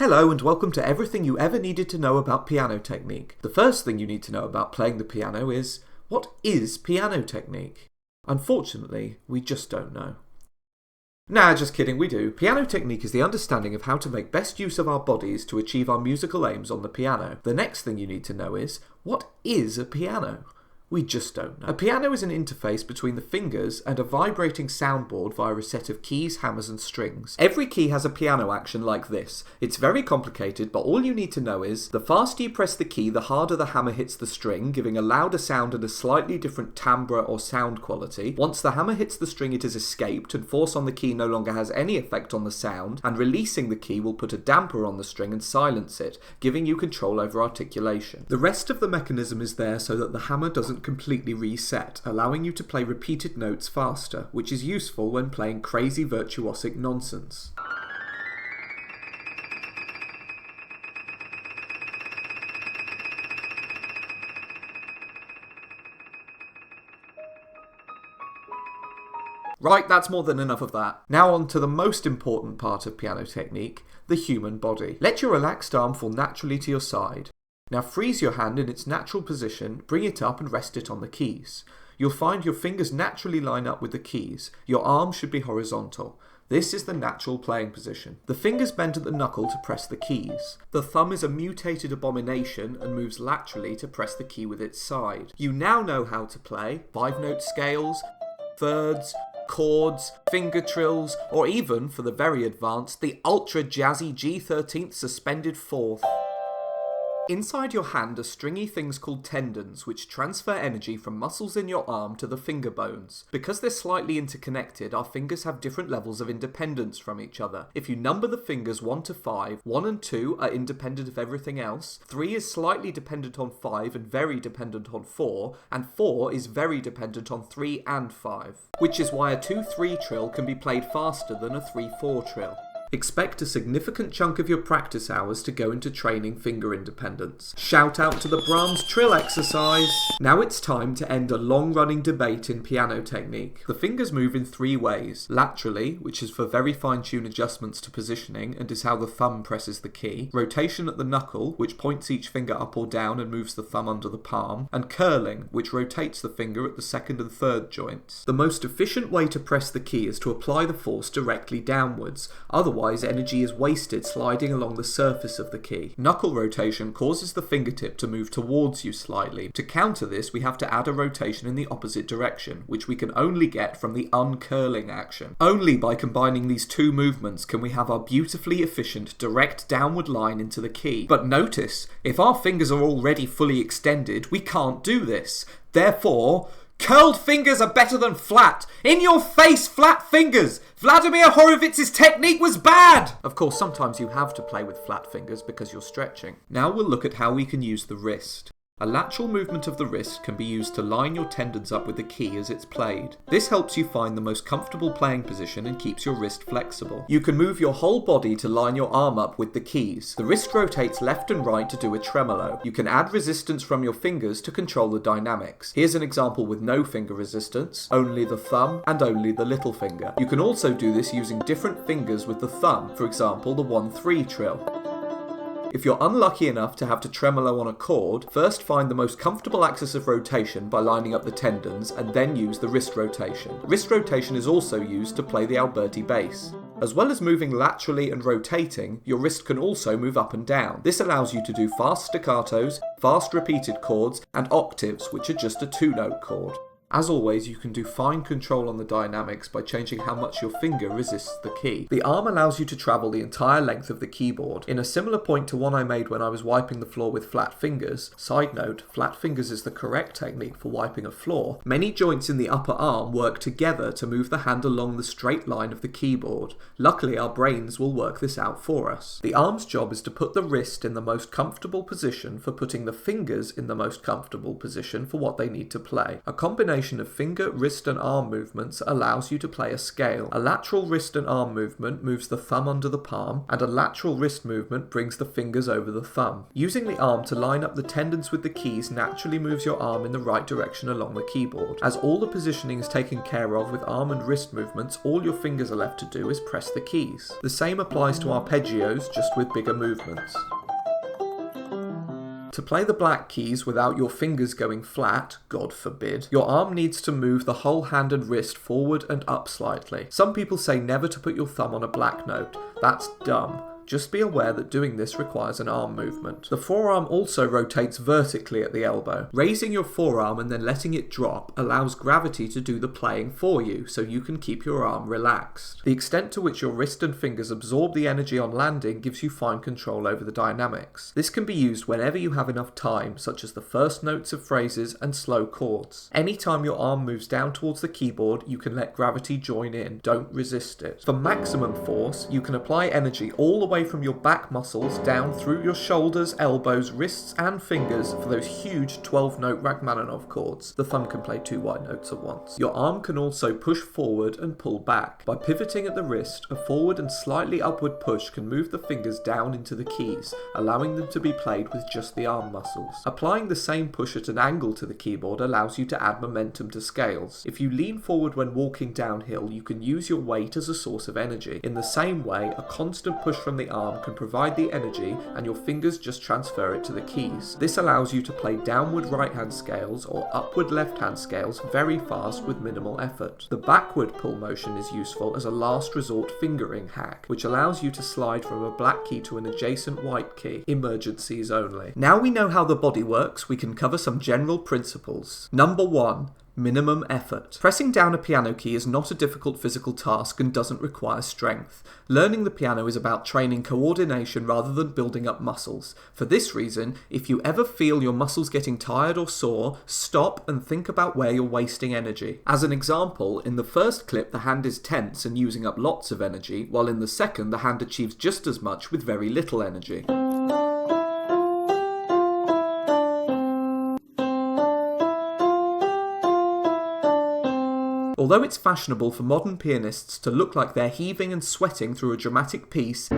Hello and welcome to everything you ever needed to know about piano technique. The first thing you need to know about playing the piano is, what is piano technique? Unfortunately, we just don't know. Nah, just kidding, we do. Piano technique is the understanding of how to make best use of our bodies to achieve our musical aims on the piano. The next thing you need to know is, what is a piano? We just don't know. A piano is an interface between the fingers and a vibrating soundboard via a set of keys, hammers and strings. Every key has a piano action like this. It's very complicated, but all you need to know is, the faster you press the key, the harder the hammer hits the string, giving a louder sound and a slightly different timbre or sound quality. Once the hammer hits the string, it is escaped, and force on the key no longer has any effect on the sound, and releasing the key will put a damper on the string and silence it, giving you control over articulation. The rest of the mechanism is there so that the hammer doesn't completely reset, allowing you to play repeated notes faster, which is useful when playing crazy virtuosic nonsense. Right, that's more than enough of that. Now on to the most important part of piano technique, the human body. Let your relaxed arm fall naturally to your side. Now freeze your hand in its natural position, bring it up and rest it on the keys. You'll find your fingers naturally line up with the keys. Your arm should be horizontal. This is the natural playing position. The fingers bend at the knuckle to press the keys. The thumb is a mutated abomination and moves laterally to press the key with its side. You now know how to play 5-note scales, thirds, chords, finger trills, or even, for the very advanced, the ultra jazzy G13th suspended fourth. Inside your hand are stringy things called tendons, which transfer energy from muscles in your arm to the finger bones. Because they're slightly interconnected, our fingers have different levels of independence from each other. If you number the fingers 1 to 5, 1 and 2 are independent of everything else, 3 is slightly dependent on 5 and very dependent on 4, and 4 is very dependent on 3 and 5. Which is why a 2-3 trill can be played faster than a 3-4 trill. Expect a significant chunk of your practice hours to go into training finger independence. Shout out to the Brahms trill exercise! Now it's time to end a long-running debate in piano technique. The fingers move in 3 ways. Laterally, which is for very fine-tuned adjustments to positioning and is how the thumb presses the key. Rotation at the knuckle, which points each finger up or down and moves the thumb under the palm. And curling, which rotates the finger at the 2nd and 3rd joints. The most efficient way to press the key is to apply the force directly downwards. Otherwise, energy is wasted sliding along the surface of the key. Knuckle rotation causes the fingertip to move towards you slightly. To counter this, we have to add a rotation in the opposite direction, which we can only get from the uncurling action. Only by combining these 2 movements can we have our beautifully efficient direct downward line into the key. But notice, if our fingers are already fully extended, we can't do this. Therefore, curled fingers are better than flat. In your face, flat fingers! Vladimir Horowitz's technique was bad! Of course, sometimes you have to play with flat fingers because you're stretching. Now we'll look at how we can use the wrist. A lateral movement of the wrist can be used to line your tendons up with the key as it's played. This helps you find the most comfortable playing position and keeps your wrist flexible. You can move your whole body to line your arm up with the keys. The wrist rotates left and right to do a tremolo. You can add resistance from your fingers to control the dynamics. Here's an example with no finger resistance, only the thumb and only the little finger. You can also do this using different fingers with the thumb, for example the 1-3 trill. If you're unlucky enough to have to tremolo on a chord, first find the most comfortable axis of rotation by lining up the tendons and then use the wrist rotation. Wrist rotation is also used to play the Alberti bass. As well as moving laterally and rotating, your wrist can also move up and down. This allows you to do fast staccatos, fast repeated chords, and octaves, which are just a 2-note chord. As always, you can do fine control on the dynamics by changing how much your finger resists the key. The arm allows you to travel the entire length of the keyboard. In a similar point to one I made when I was wiping the floor with flat fingers, side note, flat fingers is the correct technique for wiping a floor, many joints in the upper arm work together to move the hand along the straight line of the keyboard. Luckily, our brains will work this out for us. The arm's job is to put the wrist in the most comfortable position for putting the fingers in the most comfortable position for what they need to play. A combination combination of finger, wrist and arm movements allows you to play a scale. A lateral wrist and arm movement moves the thumb under the palm, and a lateral wrist movement brings the fingers over the thumb. Using the arm to line up the tendons with the keys naturally moves your arm in the right direction along the keyboard. As all the positioning is taken care of with arm and wrist movements, all your fingers are left to do is press the keys. The same applies to arpeggios, just with bigger movements. To play the black keys without your fingers going flat, God forbid, your arm needs to move the whole hand and wrist forward and up slightly. Some people say never to put your thumb on a black note. That's dumb. Just be aware that doing this requires an arm movement. The forearm also rotates vertically at the elbow. Raising your forearm and then letting it drop allows gravity to do the playing for you, so you can keep your arm relaxed. The extent to which your wrist and fingers absorb the energy on landing gives you fine control over the dynamics. This can be used whenever you have enough time, such as the first notes of phrases and slow chords. Anytime your arm moves down towards the keyboard, you can let gravity join in. Don't resist it. For maximum force, you can apply energy all the way from your back muscles down through your shoulders, elbows, wrists and fingers for those huge 12-note Rachmaninoff chords. The thumb can play 2 white notes at once. Your arm can also push forward and pull back. By pivoting at the wrist, a forward and slightly upward push can move the fingers down into the keys, allowing them to be played with just the arm muscles. Applying the same push at an angle to the keyboard allows you to add momentum to scales. If you lean forward when walking downhill, you can use your weight as a source of energy. In the same way, a constant push from the arm can provide the energy and your fingers just transfer it to the keys. This allows you to play downward right hand scales or upward left hand scales very fast with minimal effort. The backward pull motion is useful as a last resort fingering hack, which allows you to slide from a black key to an adjacent white key. Emergencies only. Now we know how the body works, we can cover some general principles. Number 1. Minimum effort. Pressing down a piano key is not a difficult physical task and doesn't require strength. Learning the piano is about training coordination rather than building up muscles. For this reason, if you ever feel your muscles getting tired or sore, stop and think about where you're wasting energy. As an example, in the first clip the hand is tense and using up lots of energy, while in the second the hand achieves just as much with very little energy. Although it's fashionable for modern pianists to look like they're heaving and sweating through a dramatic piece,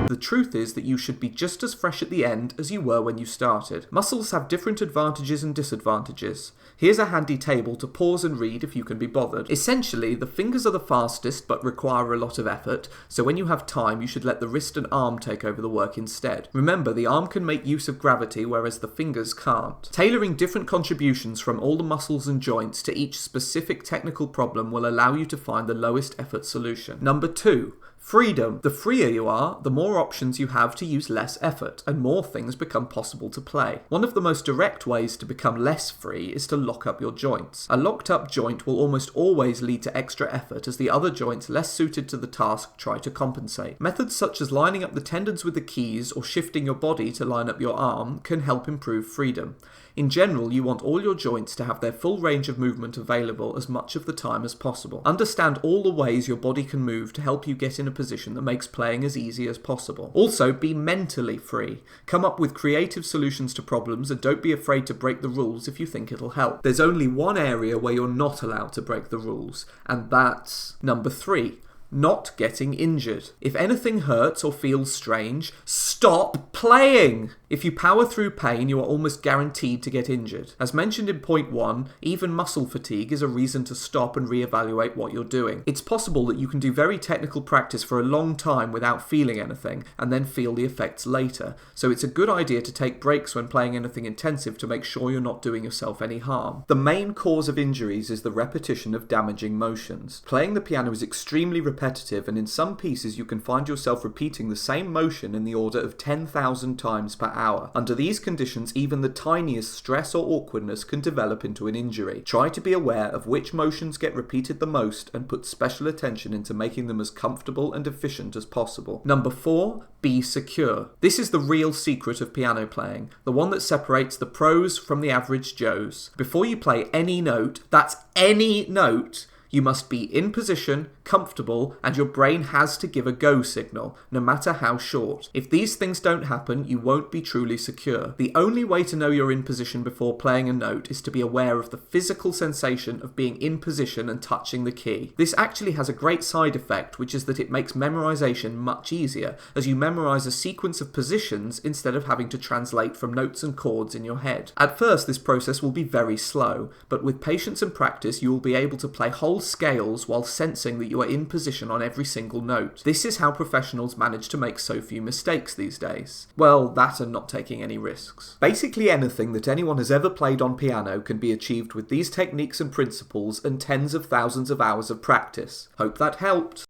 the truth is that you should be just as fresh at the end as you were when you started. Muscles have different advantages and disadvantages. Here's a handy table to pause and read if you can be bothered. Essentially, the fingers are the fastest but require a lot of effort, so when you have time you should let the wrist and arm take over the work instead. Remember, the arm can make use of gravity whereas the fingers can't. Tailoring different contributions from all the muscles and joints to each specific technical problem will allow you to find the lowest effort solution. Number 2. Freedom. The freer you are, the more options you have to use less effort, and more things become possible to play. One of the most direct ways to become less free is to lock up your joints. A locked up joint will almost always lead to extra effort as the other joints less suited to the task try to compensate. Methods such as lining up the tendons with the keys or shifting your body to line up your arm can help improve freedom. In general, you want all your joints to have their full range of movement available as much of the time as possible. Understand all the ways your body can move to help you get in a position that makes playing as easy as possible. Also, be mentally free. Come up with creative solutions to problems and don't be afraid to break the rules if you think it'll help. There's only one area where you're not allowed to break the rules, and that's number 3. Not getting injured. If anything hurts or feels strange, stop playing! If you power through pain, you are almost guaranteed to get injured. As mentioned in point 1, even muscle fatigue is a reason to stop and reevaluate what you're doing. It's possible that you can do very technical practice for a long time without feeling anything, and then feel the effects later. So it's a good idea to take breaks when playing anything intensive to make sure you're not doing yourself any harm. The main cause of injuries is the repetition of damaging motions. Playing the piano is extremely repetitive, and in some pieces you can find yourself repeating the same motion in the order of 10,000 times per hour. Under these conditions, even the tiniest stress or awkwardness can develop into an injury. Try to be aware of which motions get repeated the most and put special attention into making them as comfortable and efficient as possible. Number 4, be secure. This is the real secret of piano playing, the one that separates the pros from the average Joes. Before you play any note, that's any note, you must be in position, comfortable, and your brain has to give a go signal, no matter how short. If these things don't happen, you won't be truly secure. The only way to know you're in position before playing a note is to be aware of the physical sensation of being in position and touching the key. This actually has a great side effect, which is that it makes memorization much easier, as you memorize a sequence of positions instead of having to translate from notes and chords in your head. At first, this process will be very slow, but with patience and practice, you will be able to play whole scales while sensing that you are in position on every single note. This is how professionals manage to make so few mistakes these days. Well, that and not taking any risks. Basically anything that anyone has ever played on piano can be achieved with these techniques and principles and tens of thousands of hours of practice. Hope that helped.